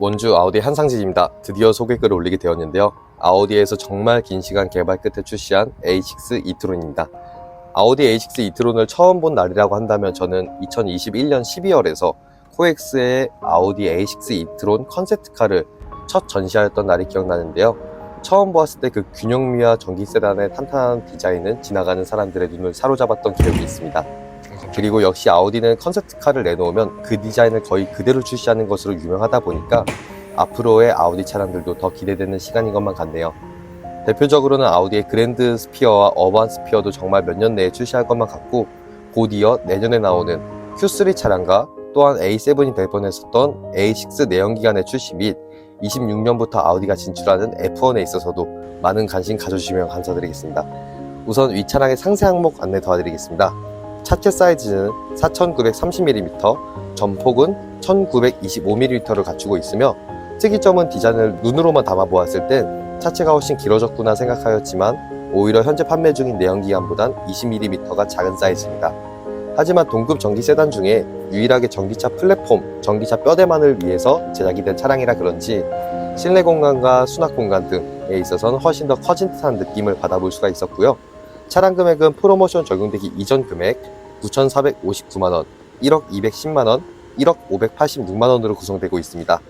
원주 아우디 한상진입니다. 드디어 소개글을 올리게 되었는데요. 아우디에서 정말 긴 시간 개발 끝에 출시한 A6 e-tron입니다. 아우디 A6 e-tron을 처음 본 날이라고 한다면 저는 2021년 12월에서 코엑스의 아우디 A6 e-tron 컨셉트카를 첫 전시하였던 날이 기억나는데요. 처음 보았을 때 그 균형미와 전기 세단의 탄탄한 디자인은 지나가는 사람들의 눈을 사로잡았던 기억이 있습니다. 그리고 역시 아우디는 컨셉트카를 내놓으면 그 디자인을 거의 그대로 출시하는 것으로 유명하다 보니까 앞으로의 아우디 차량들도 더 기대되는 시간인 것만 같네요. 대표적으로는 아우디의 그랜드 스피어와 어반 스피어도 정말 몇 년 내에 출시할 것만 같고, 곧이어 내년에 나오는 Q3 차량과 또한 A7이 될 뻔했었던 A6 내연기관의 출시 및 26년부터 아우디가 진출하는 F1에 있어서도 많은 관심 가져주시면 감사드리겠습니다. 우선 위 차량의 상세 항목 안내 도와드리겠습니다. 차체 사이즈는 4930mm, 전폭은 1925mm를 갖추고 있으며, 특이점은 디자인을 눈으로만 담아보았을 땐 차체가 훨씬 길어졌구나 생각하였지만 오히려 현재 판매 중인 내연기관보단 20mm가 작은 사이즈입니다. 하지만 동급 전기 세단 중에 유일하게 전기차 플랫폼, 전기차 뼈대만을 위해서 제작이 된 차량이라 그런지 실내 공간과 수납 공간 등에 있어서는 훨씬 더 커진 듯한 느낌을 받아볼 수가 있었고요. 차량 금액은 프로모션 적용되기 이전 금액 9,459만원, 1억 210만원, 1억 586만원으로 구성되고 있습니다.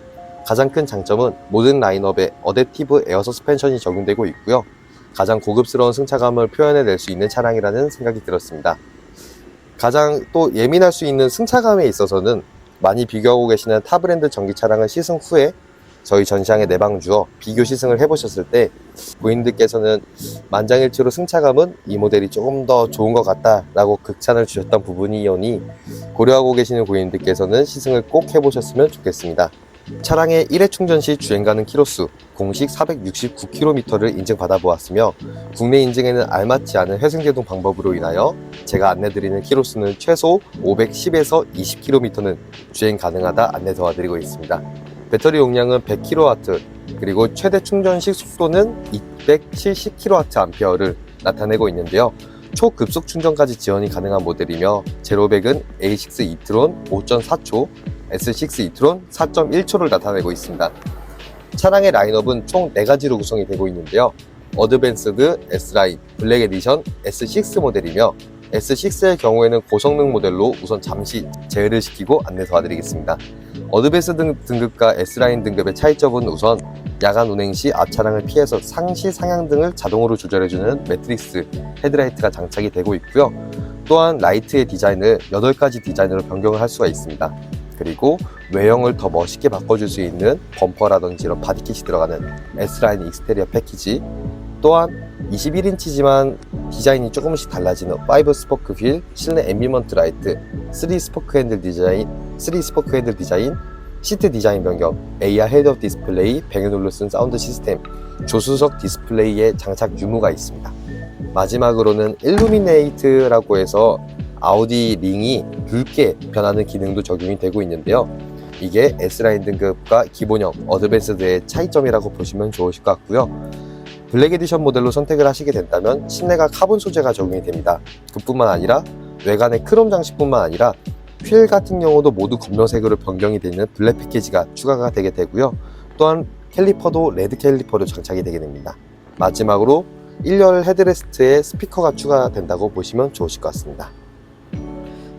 가장 큰 장점은 모든 라인업에 어댑티브 에어 서스펜션이 적용되고 있고요. 가장 고급스러운 승차감을 표현해낼 수 있는 차량이라는 생각이 들었습니다. 가장 또 예민할 수 있는 승차감에 있어서는 많이 비교하고 계시는 타 브랜드 전기 차량을 시승 후에 저희 전시장에 내방주어 비교 시승을 해보셨을 때 고객님들께서는 만장일치로 승차감은 이 모델이 조금 더 좋은 것 같다 라고 극찬을 주셨던 부분이오니, 고려하고 계시는 고객님들께서는 시승을 꼭 해보셨으면 좋겠습니다. 차량의 1회 충전 시 주행가능 키로수 공식 469km를 인증받아 보았으며, 국내 인증에는 알맞지 않은 회생제동 방법으로 인하여 제가 안내드리는 키로수는 최소 510에서 20km는 주행 가능하다 안내 도와드리고 있습니다. 배터리 용량은 100kW, 그리고 최대 충전식 속도는 270kWh를 나타내고 있는데요. 초급속 충전까지 지원이 가능한 모델이며, 제로백은 A6 e-tron 5.4초, S6 e-tron 4.1초를 나타내고 있습니다. 차량의 라인업은 총 4가지로 구성이 되고 있는데요. 어드밴스드, S라인, 블랙 에디션, S6 모델이며, S6의 경우에는 고성능 모델로 우선 잠시 제외를 시키고 안내 도와드리겠습니다. 어드밴스 등급과 S라인 등급의 차이점은 우선 야간 운행 시 앞차량을 피해서 상시 상향등을 자동으로 조절해주는 매트릭스 헤드라이트가 장착이 되고 있고요. 또한 라이트의 디자인을 8가지 디자인으로 변경을 할 수가 있습니다. 그리고 외형을 더 멋있게 바꿔줄 수 있는 범퍼라든지 이런 바디킷이 들어가는 S라인 익스테리어 패키지, 또한 21인치지만 디자인이 조금씩 달라지는 5 스포크 휠, 실내 앰비먼트 라이트, 3 스포크 핸들 디자인, 시트 디자인 변경, AR 헤드업 디스플레이, 뱅앤올로 쓴 사운드 시스템, 조수석 디스플레이에 장착 유무가 있습니다. 마지막으로는 일루미네이트라고 해서 아우디 링이 붉게 변하는 기능도 적용이 되고 있는데요. 이게 S라인 등급과 기본형 어드밴스드의 차이점이라고 보시면 좋으실 것 같고요. 블랙 에디션 모델로 선택을 하시게 된다면 실내가 카본 소재가 적용이 됩니다. 그뿐만 아니라 외관의 크롬 장식뿐만 아니라 휠 같은 경우도 모두 검정색으로 변경이 되는 블랙 패키지가 추가가 되게 되고요. 또한 캘리퍼도 레드 캘리퍼로 장착이 되게 됩니다. 마지막으로 1열 헤드레스트에 스피커가 추가된다고 보시면 좋으실 것 같습니다.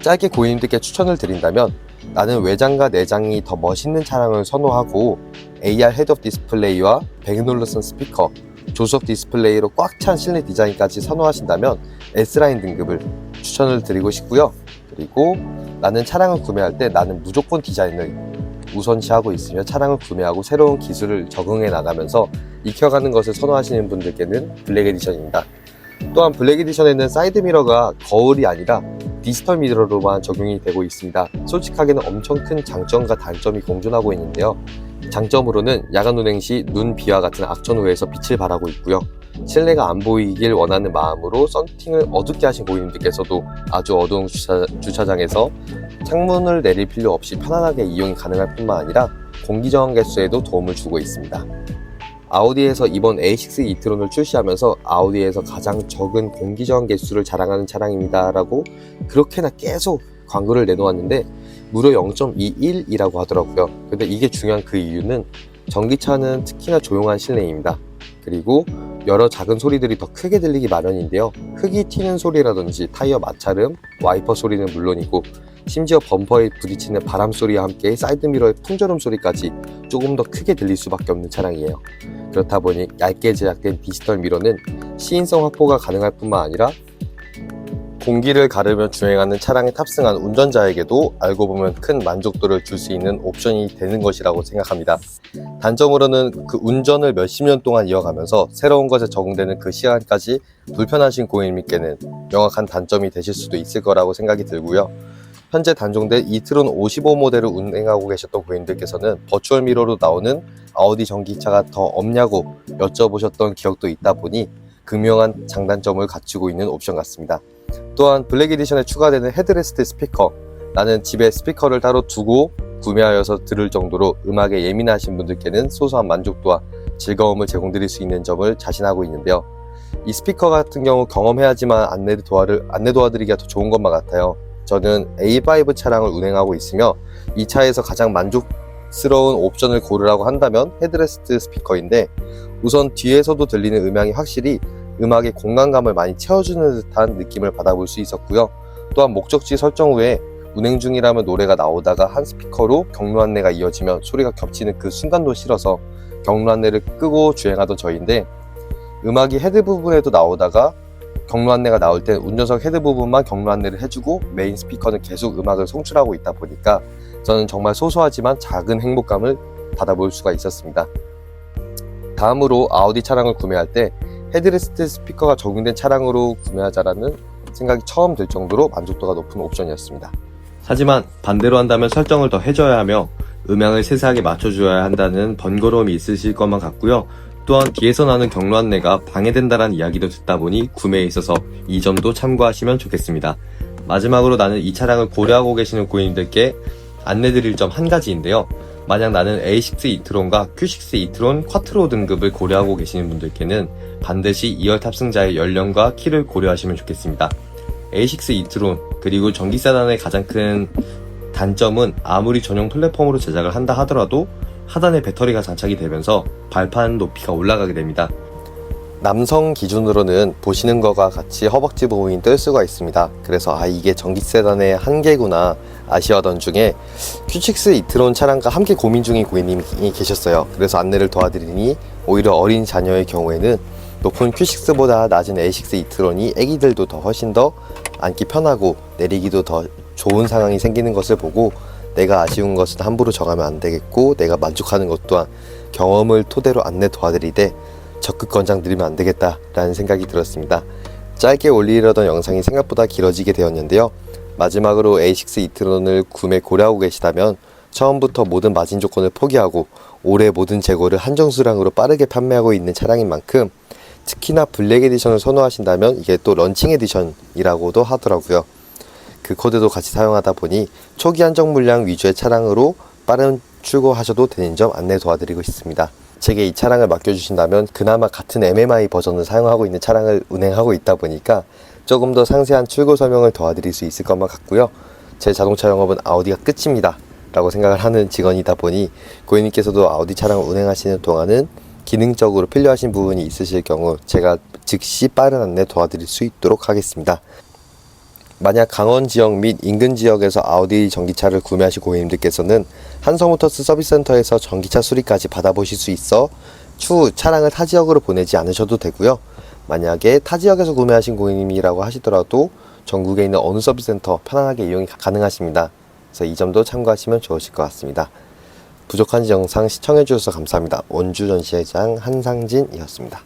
짧게 고객님들께 추천을 드린다면, 나는 외장과 내장이 더 멋있는 차량을 선호하고 AR 헤드업 디스플레이와 뱅앤올루슨 스피커, 조수석 디스플레이로 꽉 찬 실내 디자인까지 선호하신다면 S라인 등급을 추천을 드리고 싶고요. 그리고 나는 차량을 구매할 때 나는 무조건 디자인을 우선시하고 있으며 차량을 구매하고 새로운 기술을 적응해 나가면서 익혀가는 것을 선호하시는 분들께는 블랙 에디션입니다. 또한 블랙 에디션에는 사이드 미러가 거울이 아니라 디지털 미러로만 적용이 되고 있습니다. 솔직하게는 엄청 큰 장점과 단점이 공존하고 있는데요. 장점으로는 야간 운행 시 눈, 비와 같은 악천 후에서 빛을 발하고 있고요. 실내가 안 보이길 원하는 마음으로 썬팅을 어둡게 하신 고객님들께서도 아주 어두운 주차장에서 창문을 내릴 필요 없이 편안하게 이용이 가능할 뿐만 아니라 공기저항 개수에도 도움을 주고 있습니다. 아우디에서 이번 A6 e-tron을 출시하면서 아우디에서 가장 적은 공기저항 개수를 자랑하는 차량입니다 라고 그렇게나 계속 광고를 내놓았는데, 무려 0.21이라고 하더라고요. 근데 이게 중요한 그 이유는 전기차는 특히나 조용한 실내입니다. 그리고 여러 작은 소리들이 더 크게 들리기 마련인데요. 흙이 튀는 소리라든지 타이어 마찰음, 와이퍼 소리는 물론이고 심지어 범퍼에 부딪히는 바람 소리와 함께 사이드미러의 풍절음 소리까지 조금 더 크게 들릴 수밖에 없는 차량이에요. 그렇다 보니 얇게 제작된 디지털 미러는 시인성 확보가 가능할 뿐만 아니라 공기를 가르며 주행하는 차량에 탑승한 운전자에게도 알고 보면 큰 만족도를 줄 수 있는 옵션이 되는 것이라고 생각합니다. 단점으로는 그 운전을 몇십 년 동안 이어가면서 새로운 것에 적응되는 그 시간까지 불편하신 고객님께는 명확한 단점이 되실 수도 있을 거라고 생각이 들고요. 현재 단종된 이트론 55 모델을 운행하고 계셨던 고객님들께서는 버추얼 미러로 나오는 아우디 전기차가 더 없냐고 여쭤보셨던 기억도 있다 보니 극명한 장단점을 갖추고 있는 옵션 같습니다. 또한 블랙 에디션에 추가되는 헤드레스트 스피커, 나는 집에 스피커를 따로 두고 구매하여서 들을 정도로 음악에 예민하신 분들께는 소소한 만족도와 즐거움을 제공드릴 수 있는 점을 자신하고 있는데요. 이 스피커 같은 경우 경험해야지만 안내 도와드리기가 더 좋은 것만 같아요. 저는 A5 차량을 운행하고 있으며 이 차에서 가장 만족스러운 옵션을 고르라고 한다면 헤드레스트 스피커인데, 우선 뒤에서도 들리는 음향이 확실히 음악의 공간감을 많이 채워주는 듯한 느낌을 받아볼 수 있었고요. 또한 목적지 설정 후에 운행 중이라면 노래가 나오다가 한 스피커로 경로 안내가 이어지면 소리가 겹치는 그 순간도 싫어서 경로 안내를 끄고 주행하던 저인데, 음악이 헤드 부분에도 나오다가 경로 안내가 나올 땐 운전석 헤드 부분만 경로 안내를 해주고 메인 스피커는 계속 음악을 송출하고 있다 보니까 저는 정말 소소하지만 작은 행복감을 받아볼 수가 있었습니다. 다음으로 아우디 차량을 구매할 때 헤드레스트 스피커가 적용된 차량으로 구매하자라는 생각이 처음 들 정도로 만족도가 높은 옵션이었습니다. 하지만 반대로 한다면 설정을 더 해줘야 하며 음향을 세세하게 맞춰줘야 한다는 번거로움이 있으실 것만 같고요. 또한 뒤에서 나는 경로 안내가 방해된다는 이야기도 듣다 보니 구매에 있어서 이 점도 참고하시면 좋겠습니다. 마지막으로 나는 이 차량을 고려하고 계시는 고객님들께 안내드릴 점 한 가지인데요. 만약 나는 A6 이트론과 Q6 이트론 쿼트로 등급을 고려하고 계시는 분들께는 반드시 2열 탑승자의 연령과 키를 고려하시면 좋겠습니다. A6 이트론 그리고 전기 세단의 가장 큰 단점은 아무리 전용 플랫폼으로 제작을 한다 하더라도 하단에 배터리가 장착이 되면서 발판 높이가 올라가게 됩니다. 남성 기준으로는 보시는 것과 같이 허벅지 부분이 뜰 수가 있습니다. 그래서 이게 전기 세단의 한계구나 아쉬워하던 중에 Q6 이트론 차량과 함께 고민 중인 고객님이 계셨어요. 그래서 안내를 도와드리니 오히려 어린 자녀의 경우에는 높은 Q6보다 낮은 A6 이트론이 애기들도 더 훨씬 더 앉기 편하고 내리기도 더 좋은 상황이 생기는 것을 보고 내가 아쉬운 것은 함부로 정하면 안 되겠고 내가 만족하는 것 또한 경험을 토대로 안내 도와드리되 적극 권장드리면 안 되겠다 라는 생각이 들었습니다. 짧게 올리려던 영상이 생각보다 길어지게 되었는데요. 마지막으로 A6 이트론을 구매 고려하고 계시다면 처음부터 모든 마진 조건을 포기하고 올해 모든 재고를 한정 수량으로 빠르게 판매하고 있는 차량인 만큼 특히나 블랙 에디션을 선호하신다면 이게 또 런칭 에디션이라고도 하더라고요. 그 코드도 같이 사용하다 보니 초기 한정 물량 위주의 차량으로 빠른 출고하셔도 되는 점 안내 도와드리고 있습니다. 제게 이 차량을 맡겨주신다면 그나마 같은 MMI 버전을 사용하고 있는 차량을 운행하고 있다 보니까 조금 더 상세한 출고 설명을 도와드릴 수 있을 것만 같고요. 제 자동차 영업은 아우디가 끝입니다 라고 생각을 하는 직원이다 보니 고객님께서도 아우디 차량을 운행하시는 동안은 기능적으로 필요하신 부분이 있으실 경우 제가 즉시 빠른 안내 도와드릴 수 있도록 하겠습니다. 만약 강원 지역 및 인근 지역에서 아우디 전기차를 구매하실 고객님들께서는 한성모터스 서비스센터에서 전기차 수리까지 받아보실 수 있어 추후 차량을 타 지역으로 보내지 않으셔도 되고요. 만약에 타 지역에서 구매하신 고객님이라고 하시더라도 전국에 있는 어느 서비스센터 편안하게 이용이 가능하십니다. 그래서 이 점도 참고하시면 좋으실 것 같습니다. 부족한 영상 시청해주셔서 감사합니다. 원주 전시회장 한상진이었습니다.